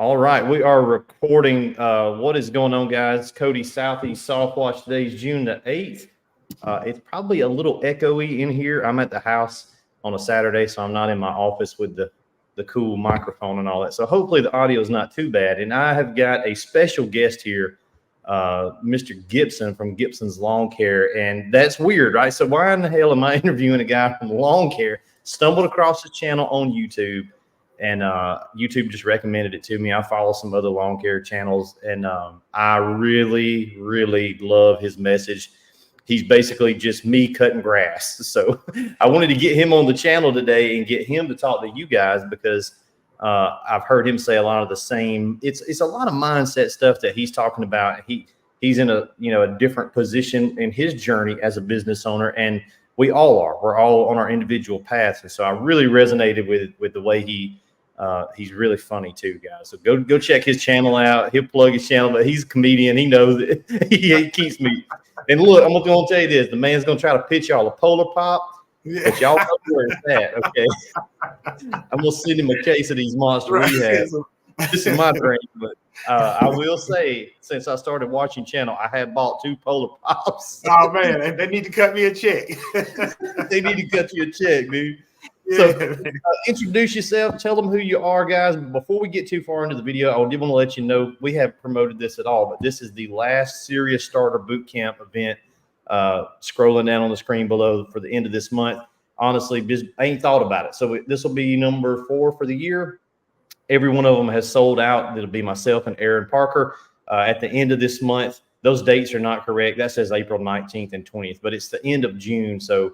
All right, we are recording. What is going on, guys? Cody Southeast Softwash. Today's June the 8th. It's probably a little echoey in here. I'm at the house on a Saturday, so I'm not in my office with the cool microphone and all that. So hopefully the audio is not too bad. And I have got a special guest here, Mr. Gibson from Gibson's Lawn Care. And that's weird, right? So why in the hell am I interviewing a guy from Lawn Care? Stumbled across his channel on YouTube. And YouTube just recommended it to me. I follow some other lawn care channels, and I really, really love his message. He's basically just me cutting grass. So I wanted to get him on the channel today and get him to talk to you guys because I've heard him say a lot of the same. It's a lot of mindset stuff that he's talking about. He's in a different position in his journey as a business owner, and we all are. We're all on our individual paths, and so I really resonated with the way he's really funny too, guys. So go check his channel out. He'll plug his channel, but he's a comedian. He knows it. He keeps me. And look, I'm gonna tell you this: the man's gonna try to pitch y'all a Polar Pop, but y'all know where it's at. Okay, I'm gonna send him a case of these Monster Rehabs. This is my dream, but I will say, since I started watching channel, I have bought 2 Polar Pops. Oh man, they need to cut me a check. They need to cut you a check, dude. So introduce yourself, tell them who you are, guys. Before we get too far into the video, I did want to let you know we haven't promoted this at all, but this is the last Serious Starter Bootcamp event. Scrolling down on the screen below for the end of this month. Honestly, I ain't thought about it. So this will be number 4 for the year. Every one of them has sold out. It'll be myself and Aaron Parker at the end of this month. Those dates are not correct. That says April 19th and 20th, but it's the end of June. So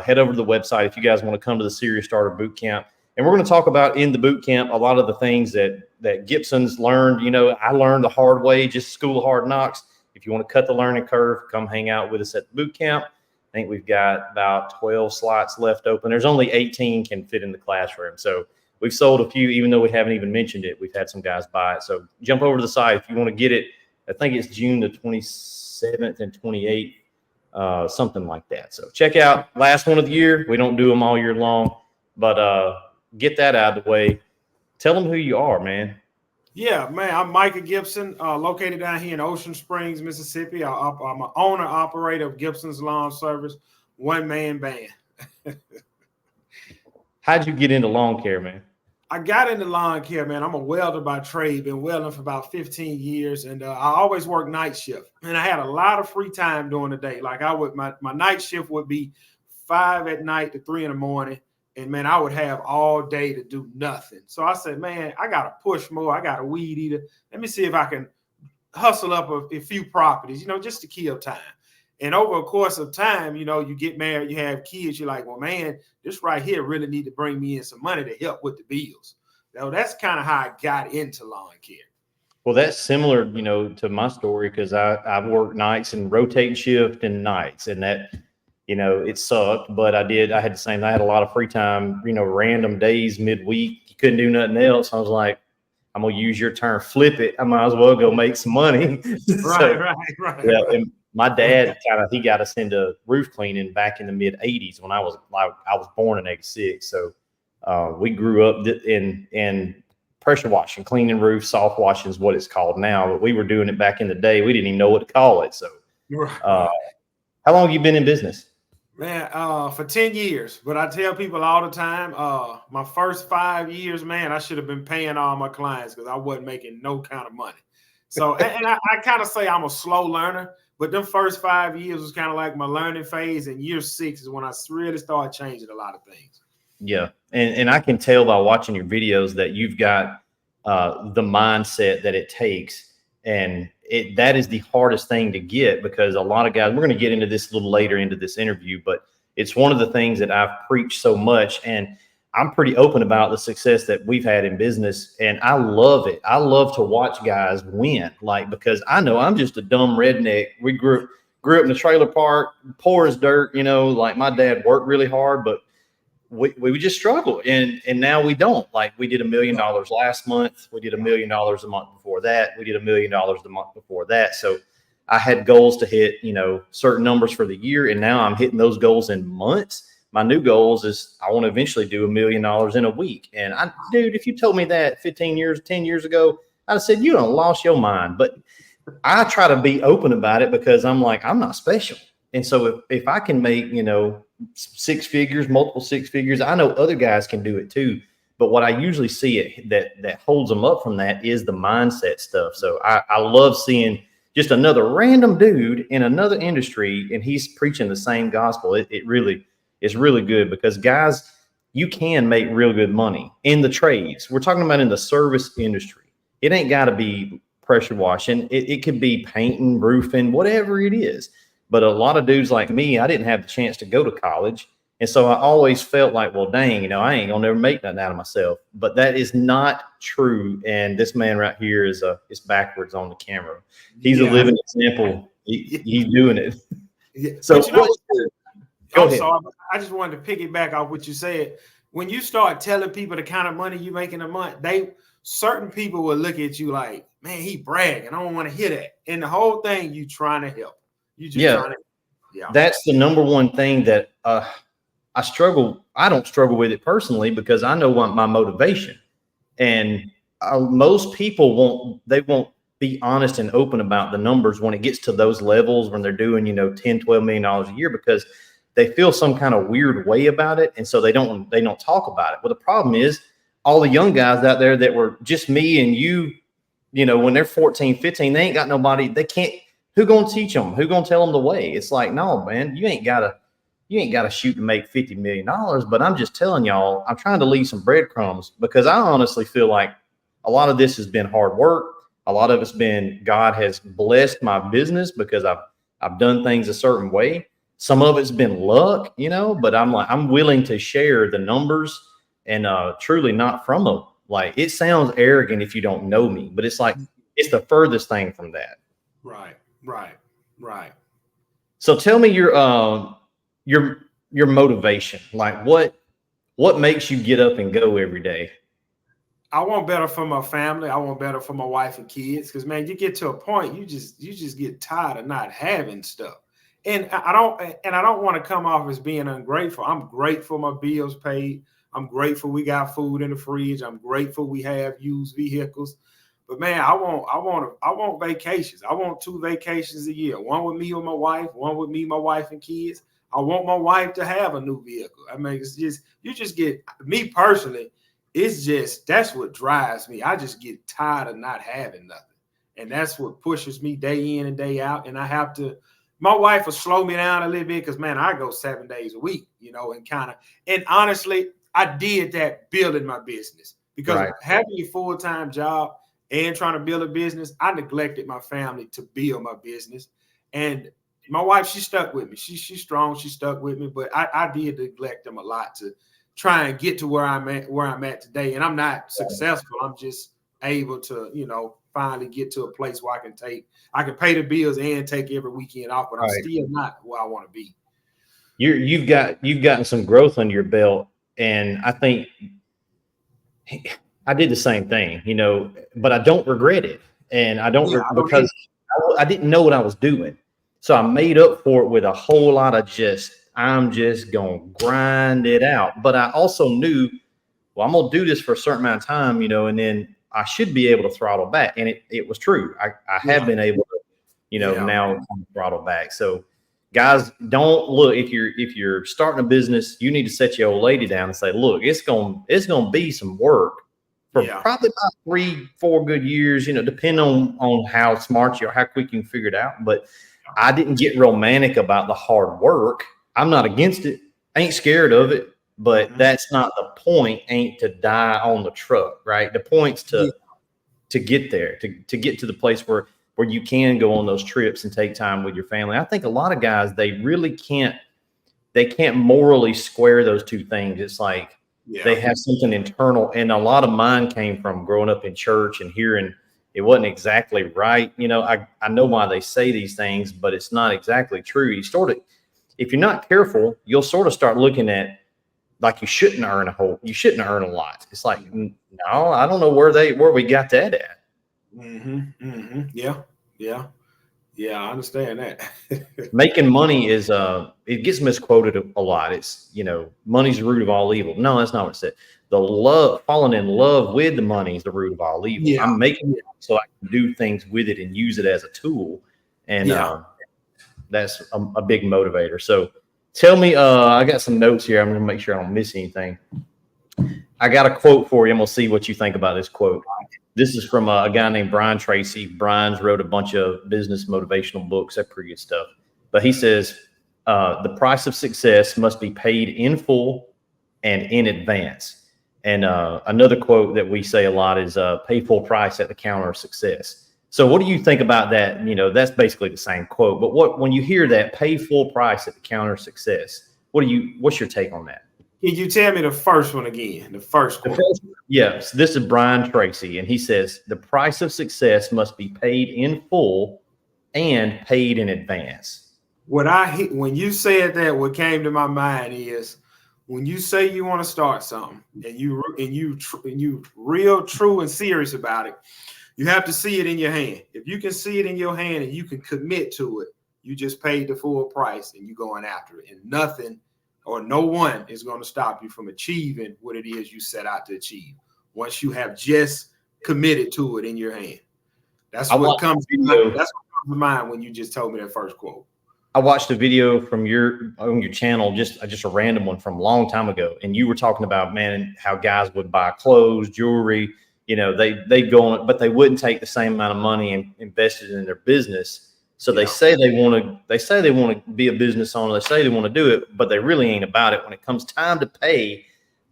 head over to the website if you guys want to come to the Serious Starter Bootcamp. And we're going to talk about in the bootcamp a lot of the things that Gibson's learned. You know, I learned the hard way, just school of hard knocks. If you want to cut the learning curve, come hang out with us at the bootcamp. I think we've got about 12 slots left open. There's only 18 can fit in the classroom. So we've sold a few, even though we haven't even mentioned it. We've had some guys buy it. So jump over to the site if you want to get it. I think it's June the 27th and 28th. Something like that. So check out last one of the year. We don't do them all year long, but get that out of the way. Tell them who you are, man. Yeah, man. I'm Micah Gibson, located down here in Ocean Springs, Mississippi. I'm an owner operator of Gibson's Lawn Service, one-man band. How'd you get into lawn care, man? I got into lawn care, man. I'm a welder by trade, been welding for about 15 years, and I always worked night shift. And I had a lot of free time during the day. Like my night shift would be 5 at night to 3 in the morning, and man, I would have all day to do nothing. So I said, man, I got to push more. I got a weed eater. Let me see if I can hustle up a few properties, just to kill time. And over a course of time, you get married, you have kids, you're like, well, man, this right here really need to bring me in some money to help with the bills. Now, that's kind of how I got into lawn care. Well, that's similar, to my story because I've worked nights and rotating shift and nights, and that, it sucked, but I had the same. I had a lot of free time, random days midweek. You couldn't do nothing else. I was like, I'm going to use your term, flip it. I might as well go make some money. Right. Yeah, and my dad he got us into roof cleaning back in the mid 80s when I was born in 86. So we grew up in pressure washing, cleaning roofs. Soft washing is what it's called now, but we were doing it back in the day. We didn't even know what to call it. So how long have you been in business? Man, for 10 years. But I tell people all the time, my first 5 years, man, I should have been paying all my clients because I wasn't making no kind of money. So, and I kind of say I'm a slow learner, but them first 5 years was kind of like my learning phase. And year 6 is when I really started changing a lot of things. Yeah. And I can tell by watching your videos that you've got the mindset that it takes. And that is the hardest thing to get because a lot of guys, we're going to get into this a little later into this interview, but it's one of the things that I've preached so much. And I'm pretty open about the success that we've had in business. And I love it. I love to watch guys win, because I know I'm just a dumb redneck. We grew up in a trailer park, poor as dirt, my dad worked really hard, but we would just struggle. And now we don't. Like we did $1 million last month. We did $1 million a month before that. We did $1 million the month before that. So I had goals to hit, certain numbers for the year. And now I'm hitting those goals in months. my new goals is I want to eventually do $1 million in a week. And dude, if you told me that 10 years ago, I'd have said, you done lost your mind. But I try to be open about it because I'm like, I'm not special. And so if I can make, you know, multiple six figures, I know other guys can do it too. But what I usually see that holds them up from that is the mindset stuff. So I love seeing just another random dude in another industry, and he's preaching the same gospel. It's really good because guys, you can make real good money in the trades. We're talking about in the service industry. It ain't got to be pressure washing. It could be painting, roofing, whatever it is. But a lot of dudes like me, I didn't have the chance to go to college. And so I always felt like, well, dang, you know, I ain't gonna never make nothing out of myself. But that is not true. And this man right here is backwards on the camera. He's a living example. He's doing it. Yeah. So Go ahead. Sorry, I just wanted to piggyback off what you said. When you start telling people the kind of money you make in a month, certain people will look at you like, man, he bragging. I don't want to hear that. And the whole thing, you trying to help. You just trying to. Yeah. That's the number one thing that I struggle. I don't struggle with it personally because I know my motivation, and most people won't be honest and open about the numbers when it gets to those levels when they're doing, you know, $10-12 million a year because they feel some kind of weird way about it, and so they don't talk about it. Well, the problem is all the young guys out there that were just me and you know, when they're 14, 15, they ain't got nobody. They can't. Who gonna teach them? Who gonna tell them the way? It's like, no, man, you ain't gotta shoot to make $50 million. But I'm just telling y'all, I'm trying to leave some breadcrumbs because I honestly feel like a lot of this has been hard work. A lot of it's been God has blessed my business because I've done things a certain way. Some of it's been luck, you know, but I'm willing to share the numbers and truly not from them. Like, it sounds arrogant if you don't know me, but it's like, it's the furthest thing from that. Right. So tell me your motivation. Like, what makes you get up and go every day? I want better for my family. I want better for my wife and kids. Because, man, you get to a point you just get tired of not having stuff. And I don't want to come off as being ungrateful. I'm grateful my bills paid. I'm grateful we got food in the fridge. I'm grateful we have used vehicles. But, man, I want vacations. I want 2 vacations a year. One with me and my wife, one with me, my wife, and kids. I want my wife to have a new vehicle. I mean, it's just, you just get, me personally, it's just, that's what drives me. I just get tired of not having nothing. And that's what pushes me day in and day out. And I have to, my wife will slow me down a little bit because, man, I go 7 days a week, you know, and honestly, I did that building my business because having a full-time job and trying to build a business, I neglected my family to build my business. And my wife, she stuck with me. She's strong. She stuck with me, but I did neglect them a lot to try and get to where I'm at today. And I'm not successful. I'm just able to, you know, finally get to a place where I can pay the bills and take every weekend off, but I'm still not where I want to be. You've gotten some growth under your belt. And I think I did the same thing, you know, but I don't regret it. And I don't because I didn't know what I was doing. So I made up for it with a whole lot of I'm just going to grind it out. But I also knew, well, I'm going to do this for a certain amount of time, you know, and then I should be able to throttle back. And it was true. I have been able to, you know, now throttle back. So guys, don't look, if you're starting a business, you need to set your old lady down and say, look, it's going to be some work for probably about 3-4 good years, you know, depending on how smart you are, how quick you can figure it out. But I didn't get romantic about the hard work. I'm not against it. I ain't scared of it, but that's not the point. Ain't to die on the truck, right? The point's to get there, to get to the place where you can go on those trips and take time with your family. I think a lot of guys, they really can't morally square those two things. It's like they have something internal, and a lot of mine came from growing up in church and hearing it wasn't exactly right. You know, I know why they say these things, but it's not exactly true. If you're not careful, you'll sort of start looking at like you shouldn't earn a lot. It's like, no, I don't know where we got that at. Yeah. Yeah, I understand that. Making money is it gets misquoted a lot. It's, money's the root of all evil. No, that's not what it said. Falling in love with the money is the root of all evil. Yeah. I'm making money so I can do things with it and use it as a tool. And that's a big motivator. So tell me, I got some notes here. I'm gonna make sure I don't miss anything. I got a quote for you. I'm gonna see what you think about this quote. This is from a guy named Brian Tracy. Brian's wrote a bunch of business motivational books. That's pretty good stuff. But he says, the price of success must be paid in full and in advance. And another quote that we say a lot is pay full price at the counter of success. So what do you think about that? That's basically the same quote. But when you hear that, pay full price at the counter of success, what's your take on that? Can you tell me the first one again? The first quote. Yes, this is Brian Tracy, and he says the price of success must be paid in full and paid in advance. When you said that, what came to my mind is when you say you want to start something and you real true and serious about it, you have to see it in your hand. If you can see it in your hand and you can commit to it, you just paid the full price and you're going after it, and nothing or no one is going to stop you from achieving what it is you set out to achieve once you have just committed to it in your hand. That's what comes to mind when you just told me that first quote. I watched a video on your channel, just a random one from a long time ago, and you were talking about, man, how guys would buy clothes, jewelry, they'd go on, but they wouldn't take the same amount of money and invest it in their business. So they say they want to be a business owner. They say they want to do it, but they really ain't about it when it comes time to pay,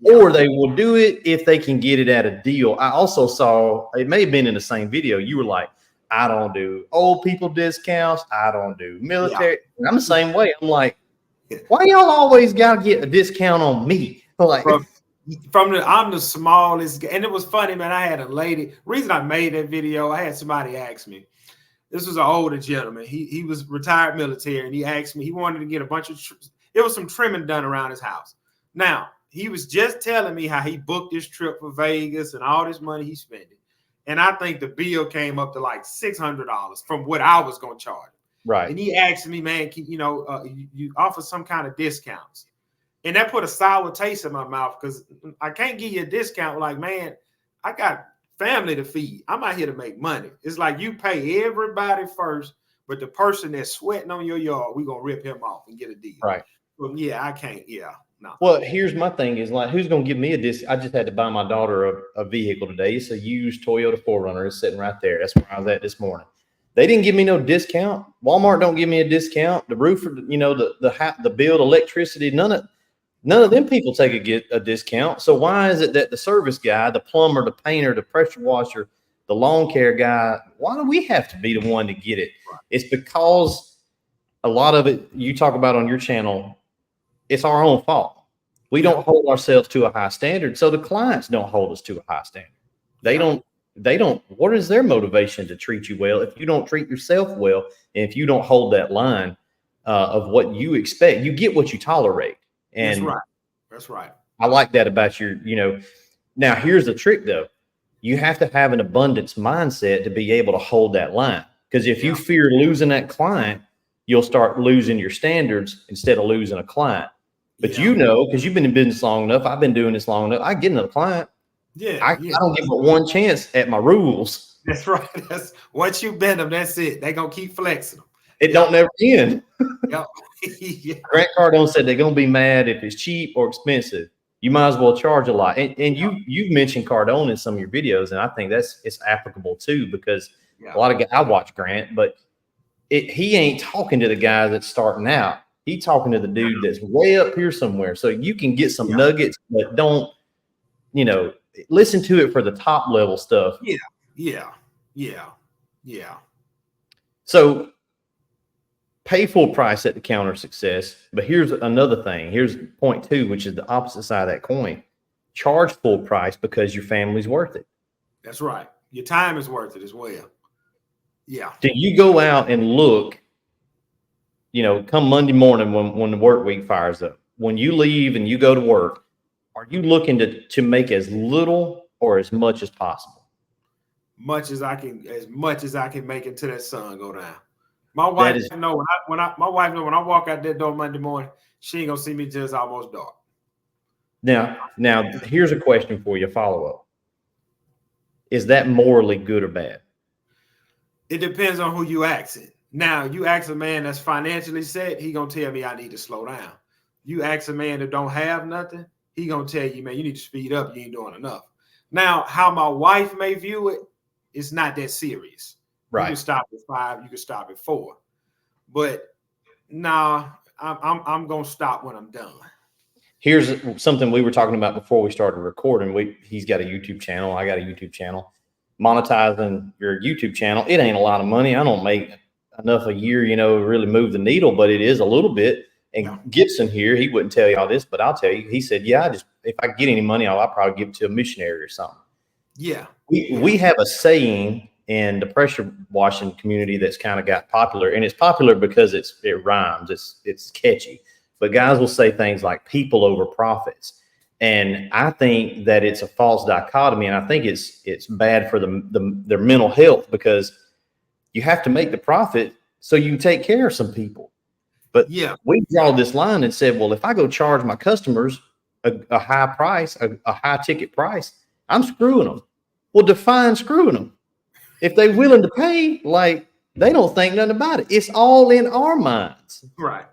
or they will do it if they can get it at a deal. I also saw, it may have been in the same video, you were like, I don't do old people discounts. I don't do military. Yeah. I'm the same way. I'm like, why y'all always got to get a discount on me? Like, I'm the smallest. And it was funny, man. I had a lady. Reason I made that video, I had somebody ask me. This was an older gentleman. He was retired military, and he asked me, he wanted to get a bunch of, there was some trimming done around his house. Now, he was just telling me how he booked this trip for Vegas and all this money he's spending. And I think the bill came up to like $600 from what I was going to charge. Right. And he asked me, man, you offer some kind of discounts. And that put a sour taste in my mouth because I can't give you a discount. Like, man, I got family to feed. I'm out here to make money. It's like you pay everybody first, but the person that's sweating on your yard, we're going to rip him off and get a deal. Right. Well, yeah, I can't. Yeah. No. Well, here's my thing is like, who's going to give me a discount? I just had to buy my daughter a vehicle today. It's a used Toyota 4Runner. It's sitting right there. That's where I was at this morning. They didn't give me no discount. Walmart don't give me a discount. The roofer, the bill, electricity, none of them people take a discount. So why is it that the service guy, the plumber, the painter, the pressure washer, the lawn care guy, why do we have to be the one to get it? Right. It's because a lot of it you talk about on your channel, it's our own fault. We don't hold ourselves to a high standard. So the clients don't hold us to a high standard. They don't, what is their motivation to treat you well if you don't treat yourself well? And if you don't hold that line of what you expect, you get what you tolerate. And that's right. I like that about your, now here's the trick though. You have to have an abundance mindset to be able to hold that line. Because if you fear losing that client, you'll start losing your standards instead of losing a client. But because you've been in business long enough, I've been doing this long enough, I get another client. I don't give but one chance at my rules. That's right. That's once you bend them, that's it. They're gonna keep flexing them. It don't never end. Yeah. Grant Cardone said they're gonna be mad if it's cheap or expensive. You might as well charge a lot. And you've mentioned Cardone in some of your videos, and I think it's applicable too, because a lot of guys, I watch Grant, but he ain't talking to the guy that's starting out. He's talking to the dude that's way up here somewhere. So you can get some nuggets, but don't, listen to it for the top level stuff. Yeah. So pay full price at the counter of success. But here's another thing. Here's point 2, which is the opposite side of that coin. Charge full price because your family's worth it. That's right. Your time is worth it as well. Yeah. Do you go out and look, come Monday morning when the work week fires up, when you leave and you go to work, are you looking to make as little or as much as possible? As much as I can make until that sun go down. My wife know when I walk out that door Monday morning, she ain't gonna see me till it's almost dark. Now here's a question for you, follow up. Is that morally good or bad? It depends on who you asking. Now, you ask a man that's financially set, he gonna tell me I need to slow down. You ask a man that don't have nothing, he gonna tell you, man, you need to speed up. You ain't doing enough. Now, how my wife may view it, it's not that serious. Right. You can stop at 5, you can stop at 4, but nah, I'm gonna stop when I'm done. Here's something we were talking about before we started recording. He's got a YouTube channel. I got a YouTube channel. Monetizing your YouTube channel, it ain't a lot of money. I don't make enough a year, to really move the needle, but it is a little bit. And Gibson here, he wouldn't tell you all this, but I'll tell you. He said, "Yeah, if I get any money, I'll probably give it to a missionary or something." Yeah, we have a saying in the pressure washing community that's kind of got popular, and it's popular because it rhymes. It's catchy. But guys will say things like "people over profits," and I think that it's a false dichotomy, and I think it's bad for their mental health, because you have to make the profit so you can take care of some people. But we draw this line and said, well, if I go charge my customers a high price, a high ticket price, I'm screwing them. Well, define screwing them. If they're willing to pay, like, they don't think nothing about it. It's all in our minds. Right.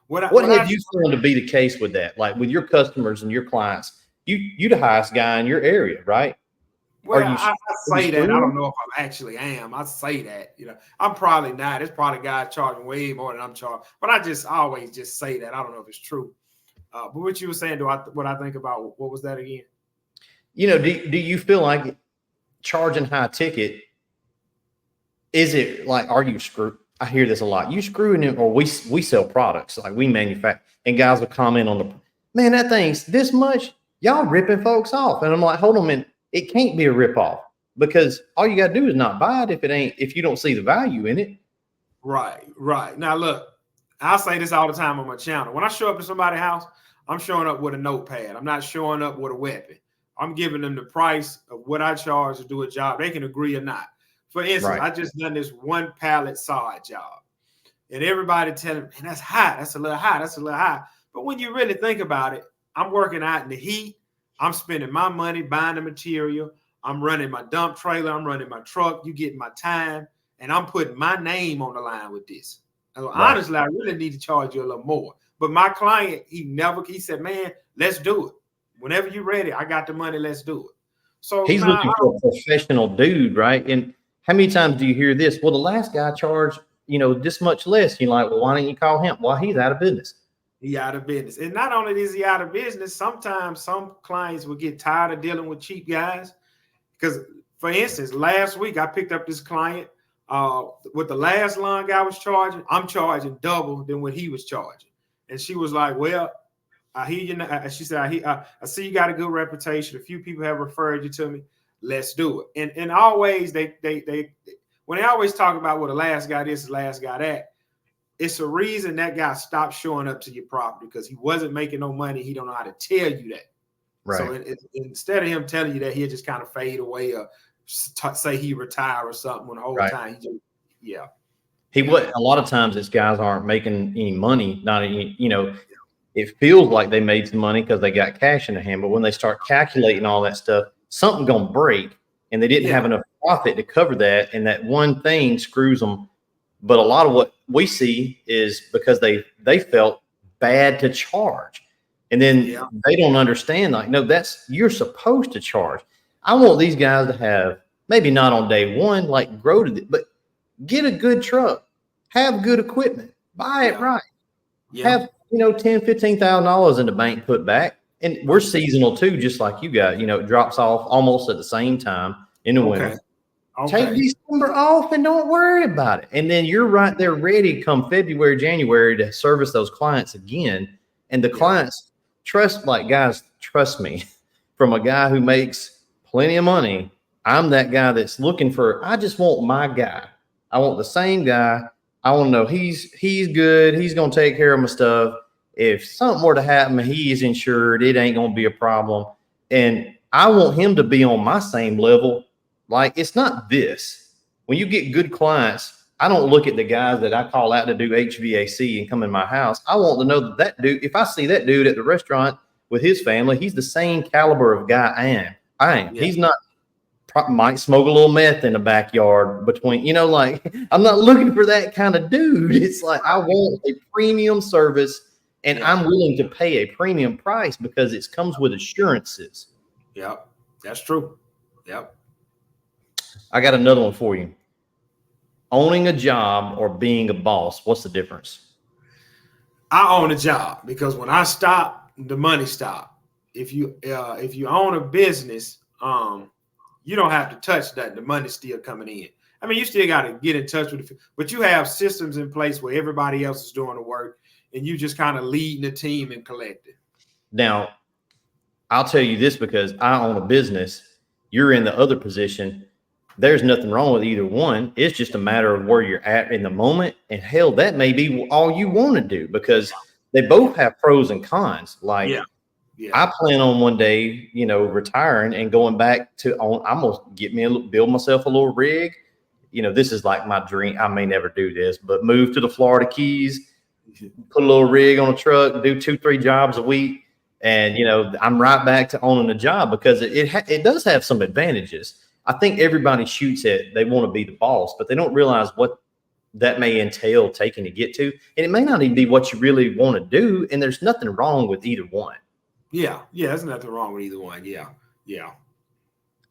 What have you found to be the case with that? Like with your customers and your clients, you the highest guy in your area, right? Well, I say that. I don't know if I actually am. I say that, I'm probably not. There's probably guys charging way more than I'm charging, but I always just say that. I don't know if it's true. But what you were saying, what I think about, what was that again? Do you feel like charging high ticket, is it like, are you screwed? I hear this a lot. You screwing it, or we sell products, like we manufacture, and guys will comment on man, that thing's this much. Y'all ripping folks off. And I'm like, hold on a minute. It can't be a rip off, because all you got to do is not buy it if you don't see the value in it. Right. Now, look, I'll say this all the time on my channel. When I show up at somebody's house, I'm showing up with a notepad. I'm not showing up with a weapon. I'm giving them the price of what I charge to do a job. They can agree or not. For instance, I just done this one pallet side job, and everybody telling me, man, that's high. That's a little high. That's a little high. But when you really think about it, I'm working out in the heat. I'm spending my money buying the material. I'm running my dump trailer. I'm running my truck. You get my time, and I'm putting my name on the line with this. Honestly, I really need to charge you a little more. But my client, he said, man, let's do it. Whenever you're ready, I got the money. Let's do it. So he's looking for a professional dude, right? And how many times do you hear this? Well, the last guy charged, this much less. You're like, well, why don't you call him? Well, he's out of business. He out of business. And not only is he out of business, sometimes some clients will get tired of dealing with cheap guys. Because, for instance, last week I picked up this client with the last lawn guy was charging. I'm charging double than what he was charging. And she was like, well, I hear you. She said, I see you got a good reputation. A few people have referred you to me. Let's do it. And always when they always talk about what the last guy this, the last guy that, it's a reason that guy stopped showing up to your property, because he wasn't making no money. He don't know how to tell you that. Right. So instead of him telling you that, he'll just kind of fade away or say he retired or something, when the whole time he would. A lot of times these guys aren't making any money, not any, it feels like they made some money because they got cash in their hand, but when they start calculating all that stuff, something gonna break, and they didn't have enough profit to cover that, and that one thing screws them. But a lot of what we see is because they felt bad to charge, and then they don't understand, like, no, you're supposed to charge. I want these guys to have, maybe not on day one, like grow to it, but get a good truck, have good equipment, buy it right, have $10,000-$15,000 in the bank put back. And we're seasonal too, just like you got. It drops off almost at the same time in the winter. Take December off and don't worry about it. And then you're right there ready come February, January to service those clients again. And the clients trust me, from a guy who makes plenty of money. I'm that guy that's looking for, I just want my guy. I want the same guy. I want to know he's good. He's going to take care of my stuff. If something were to happen, he is insured. It ain't going to be a problem. And I want him to be on my same level. Like, it's not this. When you get good clients, I don't look at the guys that I call out to do HVAC and come in my house. I want to know that that dude, if I see that dude at the restaurant with his family, he's the same caliber of guy I am. Yeah. He's not, might smoke a little meth in the backyard between, you know, like I'm not looking for that kind of dude. It's like I want a premium service, and I'm willing to pay a premium price because it comes with assurances. Yep, that's true. Yep. I got another one for you. Owning a job or being a boss, what's the difference? I own a job because when I stop, the money stop. If you own a business, you don't have to touch that. The money's still coming in. I mean, you still got to get in touch with it, but you have systems in place where everybody else is doing the work, and you just kind of leading the team and collecting. Now, I'll tell you this because I own a business. You're in the other position. There's nothing wrong with either one. It's just a matter of where you're at in the moment. And hell, that may be all you want to do because they both have pros and cons. Like, I plan on one day, you know, retiring and going back to own. I'm gonna build myself a little rig. You know, this is like my dream. I may never do this, but move to the Florida Keys, put a little rig on a truck, do 2-3 jobs a week. And, you know, I'm right back to owning a job because it does have some advantages. I think everybody shoots at, they want to be the boss, but they don't realize what that may entail taking to get to. And it may not even be what you really want to do. And there's nothing wrong with either one. Yeah. There's nothing wrong with either one. Yeah.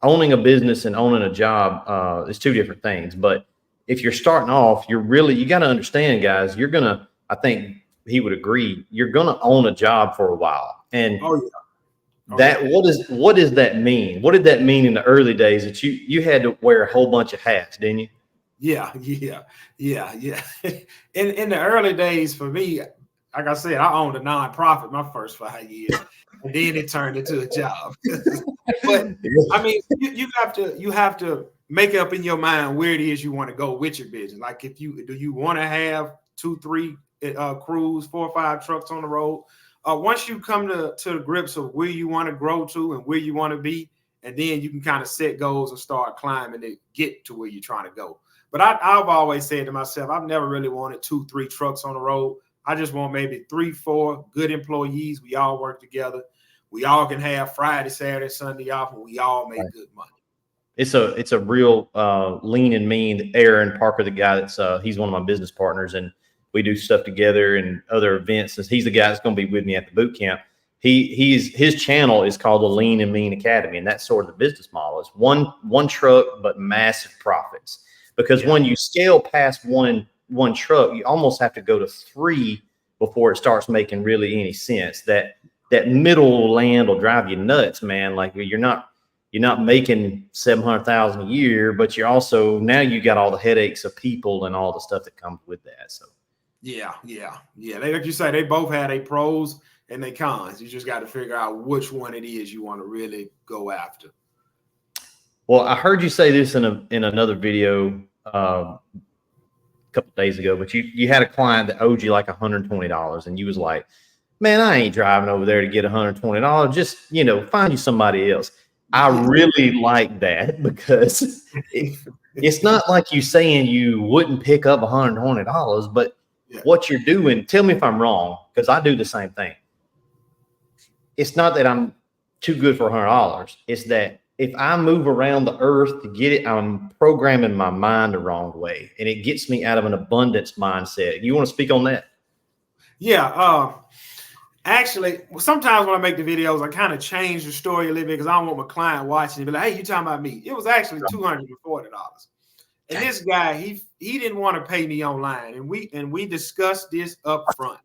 Owning a business and owning a job is two different things. But if you're starting off, you got to understand, guys, I think he would agree, you're going to own a job for a while. And what does that mean? What did that mean in the early days that you had to wear a whole bunch of hats, didn't you? Yeah. In the early days for me, like I said, I owned a nonprofit my first 5 years, and then it turned into a job. But I mean, you have to make up in your mind where it is you want to go with your business. Like, do you want to have 2-3 crews, 4 or 5 trucks on the road? Once you come to the grips of where you want to grow to and where you want to be, and then you can kind of set goals and start climbing to get to where you're trying to go. But I've always said to myself, I've never really wanted 2-3 trucks on the road. I just want maybe 3-4 good employees. We all work together. We all can have Friday, Saturday, Sunday off, and we all make good money. It's a real lean and mean. Aaron Parker, the guy he's one of my business partners, and we do stuff together and other events. He's the guy that's going to be with me at the boot camp. His channel is called the Lean and Mean Academy, and that's sort of the business model. It's one truck but massive profits, because when you scale past one truck, you almost have to go to 3 before it starts making really any sense. That middle land will drive you nuts, man. Like, you're not making $700,000 a year, but you're also, now you got all the headaches of people and all the stuff that comes with that. So yeah. Like you say, they both had their pros and their cons. You just got to figure out which one it is you want to really go after. Well, I heard you say this in another video a couple of days ago, but you had a client that owed you like $120, and you was like, man, I ain't driving over there to get $120. Just, find you somebody else. I really like that, because it's not like you saying you wouldn't pick up $120, but what you're doing, tell me if I'm wrong, because I do the same thing. It's not that I'm too good for $100. It's that if I move around the earth to get it, I'm programming my mind the wrong way, and it gets me out of an abundance mindset. You want to speak on that? Yeah. Actually, sometimes when I make the videos, I kind of change the story a little bit because I don't want my client watching and be like, hey, you talking about me. It was actually $240. And this guy, he didn't want to pay me online. And we discussed this up front.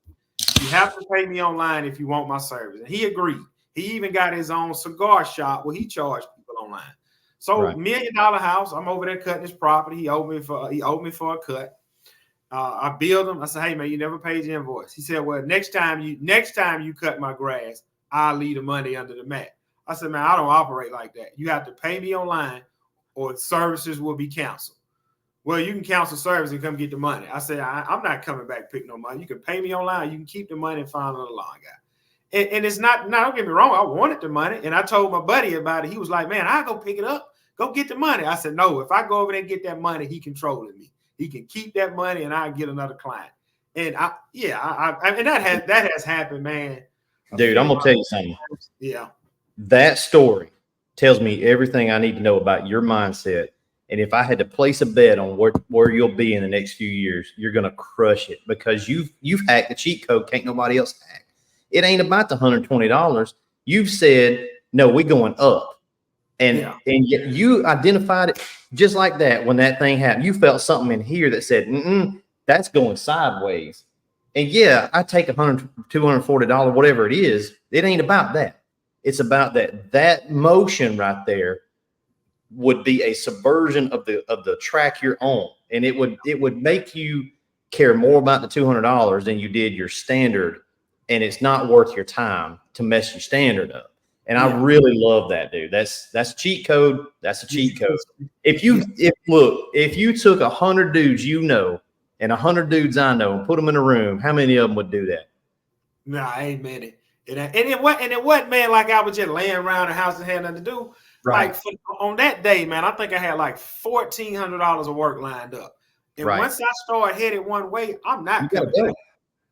You have to pay me online if you want my service. And he agreed. He even got his own cigar shop where he charged people online. So $1 million house, I'm over there cutting his property. He owed me for a cut. I billed him. I said, hey man, you never paid your invoice. He said, well, next time you cut my grass, I'll leave the money under the mat. I said, man, I don't operate like that. You have to pay me online or services will be canceled. Well, you can cancel service and come get the money. I said, I'm not coming back to pick no money. You can pay me online. You can keep the money and find another lawn guy. And it's not, now don't get me wrong, I wanted the money. And I told my buddy about it. He was like, man, I'll go pick it up. Go get the money. I said, no, if I go over there and get that money, he controlling me. He can keep that money, and I get another client. And and that has happened, man. Dude, I'm gonna tell you something. Yeah. That story tells me everything I need to know about your mindset. And if I had to place a bet on where you'll be in the next few years, you're gonna crush it because you've hacked the cheat code. Can't nobody else hack. It ain't about the $120. You've said, no, we're going up. And yet you identified it just like that when that thing happened. You felt something in here that said, that's going sideways. And yeah, I take $100, $240, whatever it is. It ain't about that. It's about that motion right there would be a subversion of the track you're on. And it would make you care more about the $200 than you did your standard. And it's not worth your time to mess your standard up. And I really love that, dude. That's cheat code. That's a cheat code. If you took 100 dudes and 100 dudes I know and put them in a room, how many of them would do that? Nah, ain't many. And it wasn't, man, like I was just laying around the house and had nothing to do. Right. Like on that day, man, I think I had like $1,400 of work lined up. And once I start headed one way, I'm not coming back.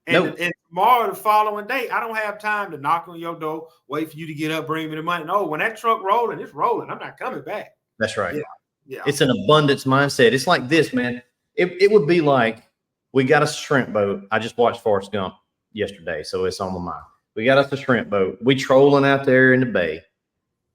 And tomorrow, the following day, I don't have time to knock on your door, wait for you to get up, bring me the money. No, when that truck rolling, it's rolling. I'm not coming back. That's right. Yeah. It's an abundance mindset. It's like this, man. It would be like we got a shrimp boat. I just watched Forrest Gump yesterday, so it's on my mind. We got us a shrimp boat. We trolling out there in the bay,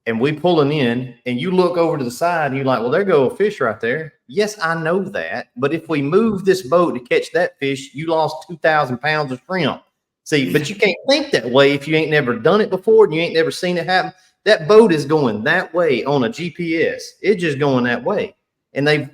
and we pulling in, and you look over to the side, and you're like, well, there go a fish right there. Yes, I know that. But if we move this boat to catch that fish, you lost 2,000 pounds of shrimp. See, but you can't think that way if you ain't never done it before and you ain't never seen it happen. That boat is going that way on a GPS. It's just going that way. And they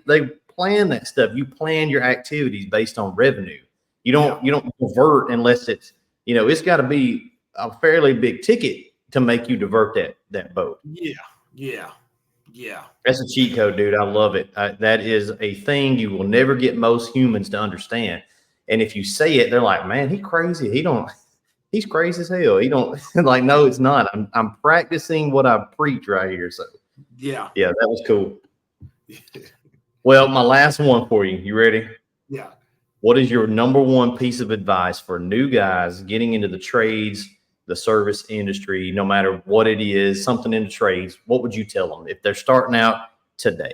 plan that stuff. You plan your activities based on revenue. You don't divert unless it's, it's got to be a fairly big ticket to make you divert that boat. Yeah. That's a cheat code, dude. I love it. That is a thing you will never get most humans to understand. And if you say it, they're like, man, he's crazy. He's crazy as hell. He don't like, no, it's not. I'm practicing what I preach right here. So yeah, that was cool. Well, my last one for you. You ready? Yeah. What is your number one piece of advice for new guys getting into the trades, the service industry, no matter what it is, something in the trades? What would you tell them if they're starting out today?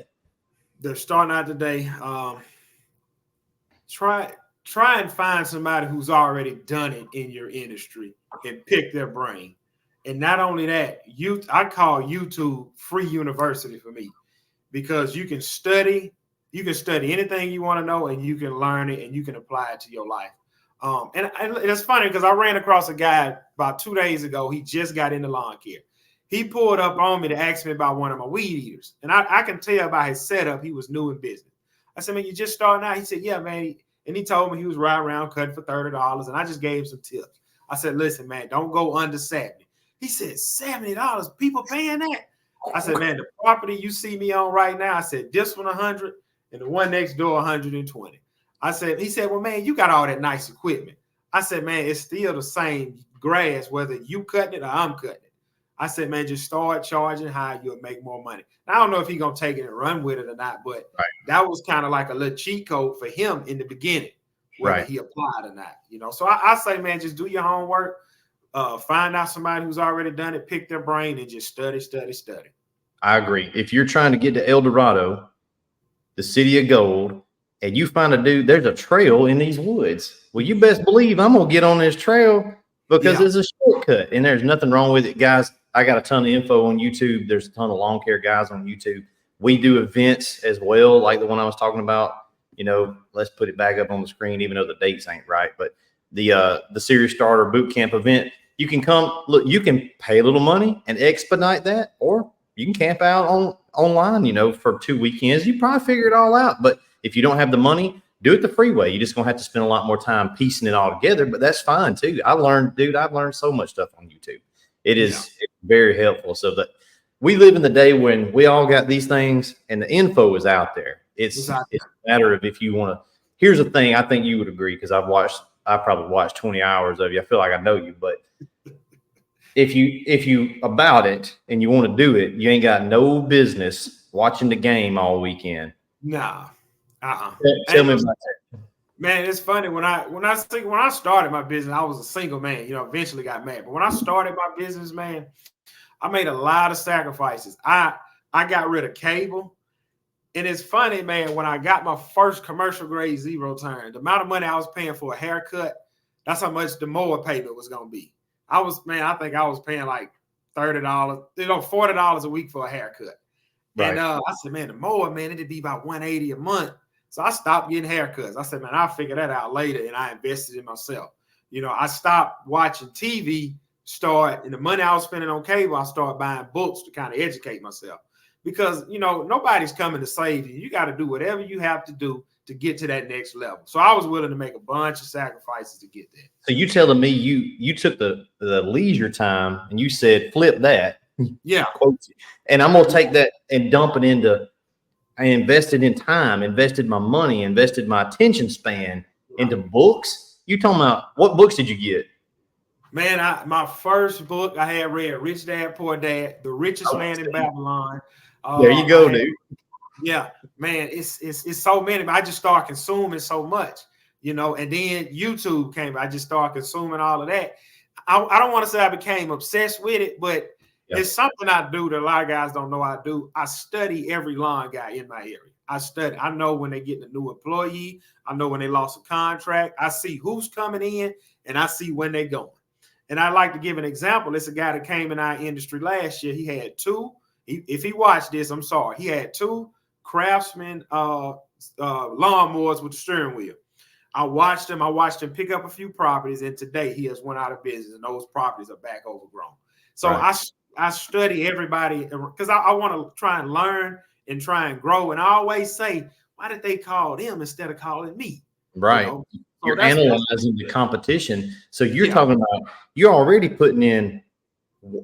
Try and find somebody who's already done it in your industry and pick their brain. And not only that, I call YouTube free university for me, because you can study anything you want to know, and you can learn it and you can apply it to your life. And it's funny because I ran across a guy about 2 days ago. He just got into lawn care. He pulled up on me to ask me about one of my weed eaters. And I can tell by his setup, he was new in business. I said, man, you just starting out? He said, yeah, man. And he told me he was riding around cutting for $30. And I just gave him some tips. I said, listen, man, don't go under 70. He said, $70? People paying that? I said, man, the property you see me on right now, I said, this one 100 and the one next door 120. He said, well, man, you got all that nice equipment. I said, man, it's still the same grass, whether you cutting it or I'm cutting it. I said, man, just start charging high, you'll make more money. Now, I don't know if he's going to take it and run with it or not, but that was kind of like a little cheat code for him in the beginning, whether he applied or not. So I say, man, just do your homework, find out somebody who's already done it, pick their brain, and just study. I agree. If you're trying to get to El Dorado, the city of gold, and you find a dude, there's a trail in these woods. Well, you best believe I'm going to get on this trail because it's a shortcut, and there's nothing wrong with it, guys. I got a ton of info on YouTube. There's a ton of lawn care guys on YouTube. We do events as well, like the one I was talking about. Let's put it back up on the screen, even though the dates ain't right. But the Serious Starter Bootcamp event, you can come. Look, you can pay a little money and expedite that, or you can camp out online. For 2 weekends. You probably figure it all out. But if you don't have the money, do it the free way. You're just gonna have to spend a lot more time piecing it all together. But that's fine too. I've learned so much stuff on YouTube. It's very helpful. So that we live in the day when we all got these things and the info is out there. It's a matter of if you want to. Here's the thing. I think you would agree, because I probably watched 20 hours of you. I feel like I know you, but if you about it and you want to do it, you ain't got no business watching the game all weekend. Nah. Tell me about that. Man, it's funny when I started my business, I was a single man. Eventually got married. But when I started my business, man, I made a lot of sacrifices. I got rid of cable. And it's funny, man, when I got my first commercial grade zero turn, the amount of money I was paying for a haircut, that's how much the mower payment was going to be. I think I was paying like $30, $40 a week for a haircut. Right. And I said, man, the mower, man, it'd be about $180 a month. So I stopped getting haircuts. I said, man, I'll figure that out later. And I invested in myself. I stopped watching TV, and the money I was spending on cable, I started buying books to kind of educate myself. Because, nobody's coming to save you. You got to do whatever you have to do to get to that next level. So I was willing to make a bunch of sacrifices to get there. So you telling me you took the leisure time and you said, flip that. Yeah. And I'm going to take that and dump it into, I invested in time, invested my money, invested my attention span into books. You talking about, what books did you get? Man, my first book I had read, Rich Dad, Poor Dad, The Richest Man in Babylon. There you go, dude. Yeah, man, it's so many. I just started consuming so much, and then YouTube came. I just started consuming all of that. I don't want to say I became obsessed with it, but it's something I do that a lot of guys don't know I do. I study every lawn guy in my area. I know when they get a new employee. I know when they lost a contract. I see who's coming in, and I see when they're going. And I'd like to give an example. It's a guy that came in our industry last year. He had two. If he watched this, I'm sorry. He had two Craftsman lawnmowers with the steering wheel. I watched him pick up a few properties, and today he has went out of business, and those properties are back overgrown. So I study everybody because I want to try and learn and try and grow. And I always say, why did they call them instead of calling me? Right. So you're analyzing the competition. So you're talking about, you're already putting in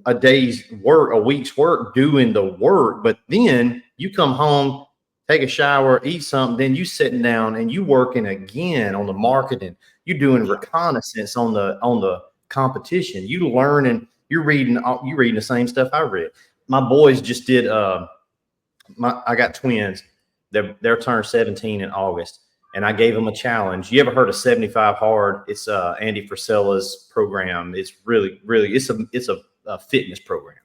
a day's work, a week's work, doing the work, but then you come home, take a shower, eat something, then you sitting down and you working again on the marketing. You're doing reconnaissance on the competition. You learning, you're reading the same stuff I read. My boys just did I got twins. They're turned 17 in August. And I gave them a challenge. You ever heard of 75 Hard? It's Andy Frisella's program. It's really, it's a fitness program.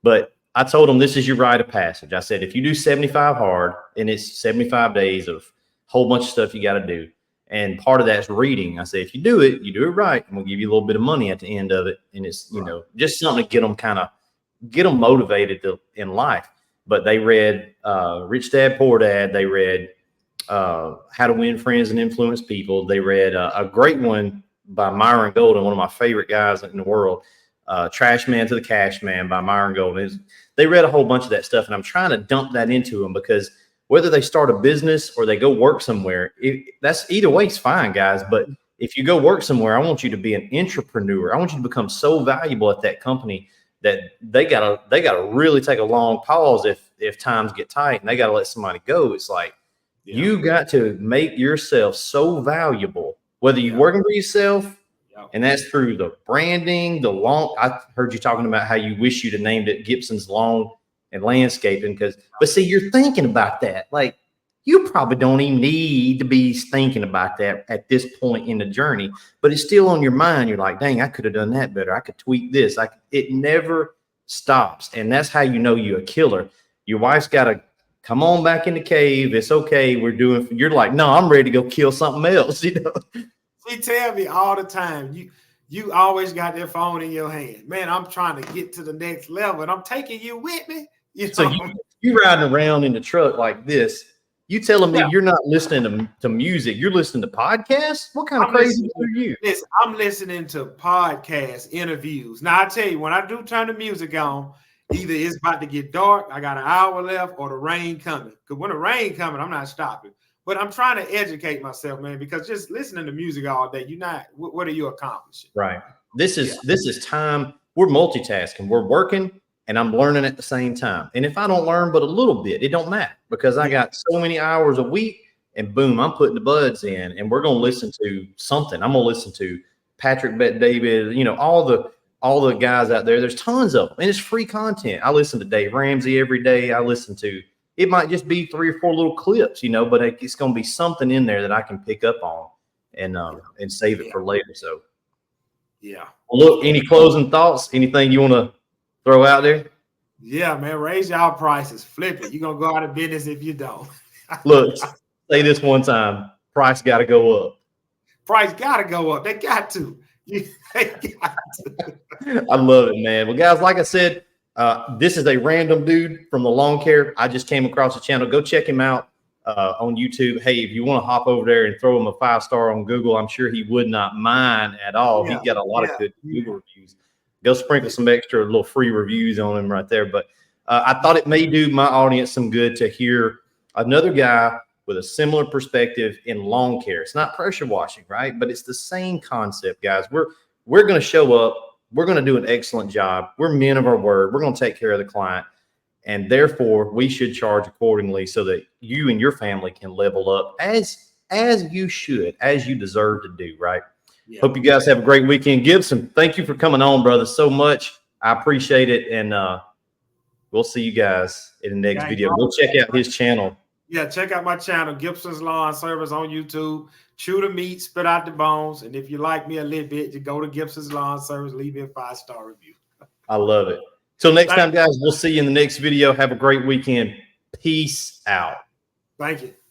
But I told them, this is your rite of passage. I said, if you do 75 hard, and it's 75 days of a whole bunch of stuff you got to do. And part of that's reading. I say, if you do it right, and we'll give you a little bit of money at the end of it. And it's, just something to get them motivated in life. But they read Rich Dad, Poor Dad. They read How to Win Friends and Influence People. They read a great one by Myron Golden, one of my favorite guys in the world, Trash Man to the Cash Man by Myron Golden. They read a whole bunch of that stuff, and I'm trying to dump that into them because whether they start a business or they go work somewhere, that's either way is fine, guys. But if you go work somewhere, I want you to be an entrepreneur. I want you to become so valuable at that company that they gotta really take a long pause if times get tight and they gotta let somebody go. It's like, you got to make yourself so valuable, whether you're working for yourself, and that's through the branding, I heard you talking about how you wish you'd have named it Gibson's Lawn and Landscaping, but see, you're thinking about that. Like, you probably don't even need to be thinking about that at this point in the journey, but it's still on your mind. You're like, dang, I could have done that better. I could tweak this. It never stops. And that's how you know you're a killer. Your wife's got to come on back in the cave. It's okay. You're like, no, I'm ready to go kill something else. She tell me all the time, you always got that phone in your hand. Man, I'm trying to get to the next level and I'm taking you with me. So you riding around in the truck like this. You telling me you're not listening to music, you're listening to podcasts? What kind of crazy are you? Listen, I'm listening to podcasts, interviews. Now, I tell you, when I do turn the music on, either it's about to get dark, I got an hour left, or the rain coming. Because when the rain coming, I'm not stopping. But I'm trying to educate myself, man, because just listening to music all day, what are you accomplishing? Right. This is time. We're multitasking. We're working, and I'm learning at the same time. And if I don't learn but a little bit, it don't matter, because I got so many hours a week, and boom, I'm putting the buds in, and we're going to listen to something. I'm going to listen to Patrick Bet-David, all the guys out there. There's tons of them, and it's free content. I listen to Dave Ramsey every day. I listen to it might just be 3 or 4 little clips, you know, but it's going to be something in there that I can pick up on and save it for later. So, yeah. Well, look, any closing thoughts? Anything you want to throw out there? Yeah, man, raise y'all prices, flip it. You're going to go out of business if you don't. Look, say this one time, price got to go up. Price got to go up. They got to. They got to. I love it, man. Well, guys, like I said, this is a random dude from the lawn care. I just came across the channel. Go check him out on YouTube. Hey, if you want to hop over there and throw him a 5-star on Google, I'm sure he would not mind at all. Yeah, He's got a lot of good Google reviews. Go sprinkle some extra little free reviews on him right there. But I thought it may do my audience some good to hear another guy with a similar perspective in lawn care. It's not pressure washing, right? But it's the same concept, guys. We're going to show up. We're going to do an excellent job. We're men of our word. We're going to take care of the client. And therefore, we should charge accordingly so that you and your family can level up as you should, as you deserve to do, right? Yeah. Hope you guys have a great weekend. Gibson, thank you for coming on, brother, so much. I appreciate it. And we'll see you guys in the next video. Go check out his channel. Yeah, check out my channel, Gibson's Lawn Service on YouTube. Chew the meat, spit out the bones. And if you like me a little bit, you go to Gibson's Lawn Service, leave me a 5-star review. I love it. Till next time, guys, we'll see you in the next video. Have a great weekend. Peace out. Thank you.